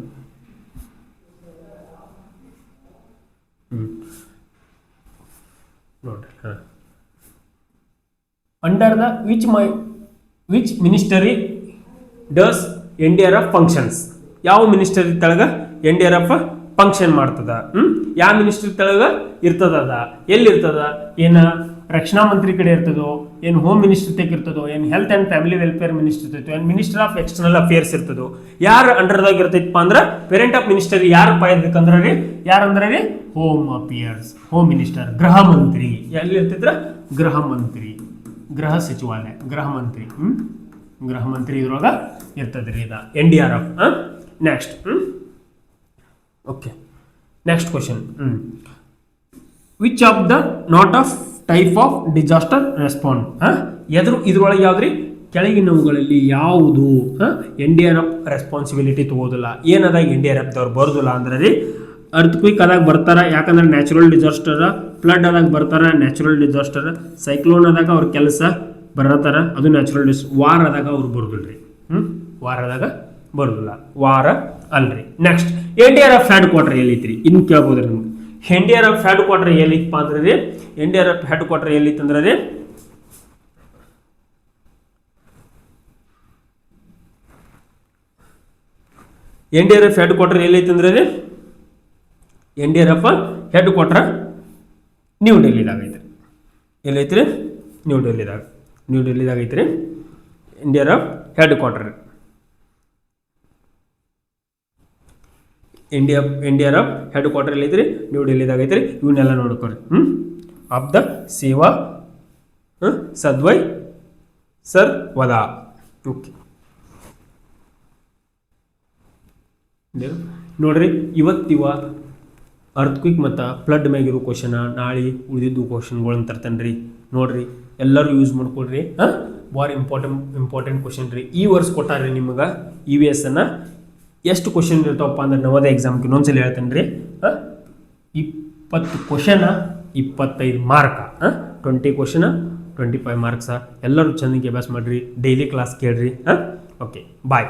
ನೋಡ್ರಿ ಹಾಂ under the which ministry does NDRF functions ಯಾವ ಮಿನಿಸ್ಟರಿ ತೆಳಗ NDRF ಫಂಕ್ಷನ್ ಮಾಡ್ತದ ಯಾವ ಮಿನಿಸ್ಟ್ರಿ ತೆಳಗ ಇರ್ತದ ಅದ ಎಲ್ಲಿರ್ತದ ಏನ ರಕ್ಷಣಾ ಮಂತ್ರಿ ಕಡೆ ಇರ್ತದೋ ಏನು ಹೋಮ್ ಮಿನಿಸ್ಟ್ರಿ ತೆಗೆ ಇರ್ತದೋ ಏನು health and family welfare ministry ಇರ್ತೈತೋ ಏನು ಮಿನಿಸ್ಟರ್ ಆಫ್ ಎಕ್ಸ್ಟರ್ನಲ್ ಅಫೇರ್ಸ್ ಇರ್ತದೋ ಯಾರು ಅಂಡರ್ದಾಗ ಇರ್ತೈತಪ್ಪ ಅಂದ್ರೆ ಪೇರೆಂಟ್ ಆಫ್ ಮಿನಿಸ್ಟರ್ ಯಾರು ಪಾಯಬೇಕಂದ್ರೆ ರೀ ಯಾರಂದ್ರೆ ರೀ ಹೋಮ್ ಅಫೇರ್ಸ್ ಹೋಮ್ ಮಿನಿಸ್ಟರ್ ಗೃಹ ಮಂತ್ರಿ ಎಲ್ಲಿ ಇರ್ತಿದ್ರ ಗೃಹ ಮಂತ್ರಿ ಗೃಹ ಸಚಿವಾಲಯ ಗೃಹ ಮಂತ್ರಿ ಗೃಹ ಮಂತ್ರಿ ಇದ್ರೊಳಗ ಇರ್ತದ್ರಿ ಇದ NDRF next okay next question which of the not of type of disaster respond ಇದ್ರೊಳಗೆ ಯಾವ್ದ್ರಿ ಕೆಳಗಿನವುಗಳಲ್ಲಿ ಯಾವುದು NDRF ರೆಸ್ಪಾನ್ಸಿಬಿಲಿಟಿ ತಗೋದಿಲ್ಲ ಏನದ NDRF ದವ್ರು ಬರೋದಿಲ್ಲ ಅಂದ್ರೆ ರೀ ಅರ್ಥಕ್ವಿಕ್ ಅದಾಗ ಬರ್ತಾರ ಯಾಕಂದ್ರೆ ನ್ಯಾಚುರಲ್ ಡಿಸಾಸ್ಟರ್ ಫ್ಲಡ್ ಆದಾಗ ಬರ್ತಾರ ನ್ಯಾಚುರಲ್ ಡಿಸಾಸ್ಟರ್ ಸೈಕ್ಲೋನ್ ಆದಾಗ ಅವ್ರ ಕೆಲಸ ಬರತ್ತಾರ ಅದು ನ್ಯಾಚುರಲ್ ವಾರ ಆದಾಗ ಅವ್ರು ಬರೋದಿಲ್ಲ ರೀ ವಾರದಾಗ ಬರೋದಿಲ್ಲ ವಾರ ಅಲ್ರಿ ನೆಕ್ಸ್ಟ್ NDRF ಹೆಡ್ ಕ್ವಾರ್ಟರ್ ಎಲ್ಲೈತ್ರಿ ಇನ್ನು ಕೇಳ್ಬೋದ್ರಿ ನಿಮ್ಗೆ NDRF ಹೆಡ್ ಕ್ವಾರ್ಟರ್ ಎಲ್ಲಿತ್ತಪ್ಪ ಅಂದ್ರೆ ರೀ NDRF ಹೆಡ್ ಕ್ವಾರ್ಟರ್ ಎಲ್ಲಿತ್ತಂದ್ರೆ ರೀ NDRF ಹೆಡ್ ಕ್ವಾರ್ಟರ್ ಎಲ್ಲೈತಂದ್ರೆ ರೀ NDRF ಹೆಡ್ ಕ್ವಾರ್ಟರ್ ನ್ಯೂ ಡೆಲ್ಲಿದಾಗ ಐತ್ರಿ ಎಲ್ಲೈತ್ರಿ ನ್ಯೂ ಡೆಲ್ಲಿದಾಗ ಐತ್ರಿ NDRF headquarter NDRF headquarter ಎಲ್ಲೈತ್ರಿ ನ್ಯೂ ಡೆಲ್ಲಿದಾಗ ಐತ್ರಿ ಇವನ್ನೆಲ್ಲ ನೋಡ್ಕೊರಿ ಆಫ್ ದ ಸೇವಾ ಸದ್ವೈ ಸರ್ ವದಾ ಓಕೆ ನೋಡ್ರಿ ಇವತ್ತಿವ ಅರ್ಥಕ್ವಿಕ್ ಮತ್ತು ಫ್ಲಡ್ ಮ್ಯಾಗಿರೋ ಕ್ವಶನ ನಾಳೆ ಉಳಿದಿದ್ದು ಕ್ವಶನ್ಗಳನ್ನ ತರ್ತೇನೆ ರೀ ನೋಡ್ರಿ ಎಲ್ಲರೂ ಯೂಸ್ ಮಾಡ್ಕೊಳ್ರಿ ಭಾಳ ಇಂಪಾರ್ಟೆಂಟ್ ಕ್ವಶನ್ ರೀ ಈ ವರ್ಷ ಕೊಟ್ಟಾರ್ರಿ ನಿಮಗೆ EVS ಅನ್ನ ಎಷ್ಟು ಕ್ವಶನ್ ಇರ್ತಾವಪ್ಪ ಅಂದ್ರೆ ನವೋದಯ ಎಕ್ಸಾಮ್ಗೆ ಇನ್ನೊಂದ್ಸಲ ಹೇಳ್ತೇನೆ ರೀ 20 ಕ್ವಶನ 25 ಮಾರ್ಕ 20 ಕ್ವಶನ 25 ಮಾರ್ಕ್ಸ ಎಲ್ಲರೂ ಚೆನ್ನಾಗಿ ಅಭ್ಯಾಸ ಮಾಡಿರಿ ಡೈಲಿ ಕ್ಲಾಸ್ ಕೇಳ್ರಿ ಓಕೆ ಬಾಯ್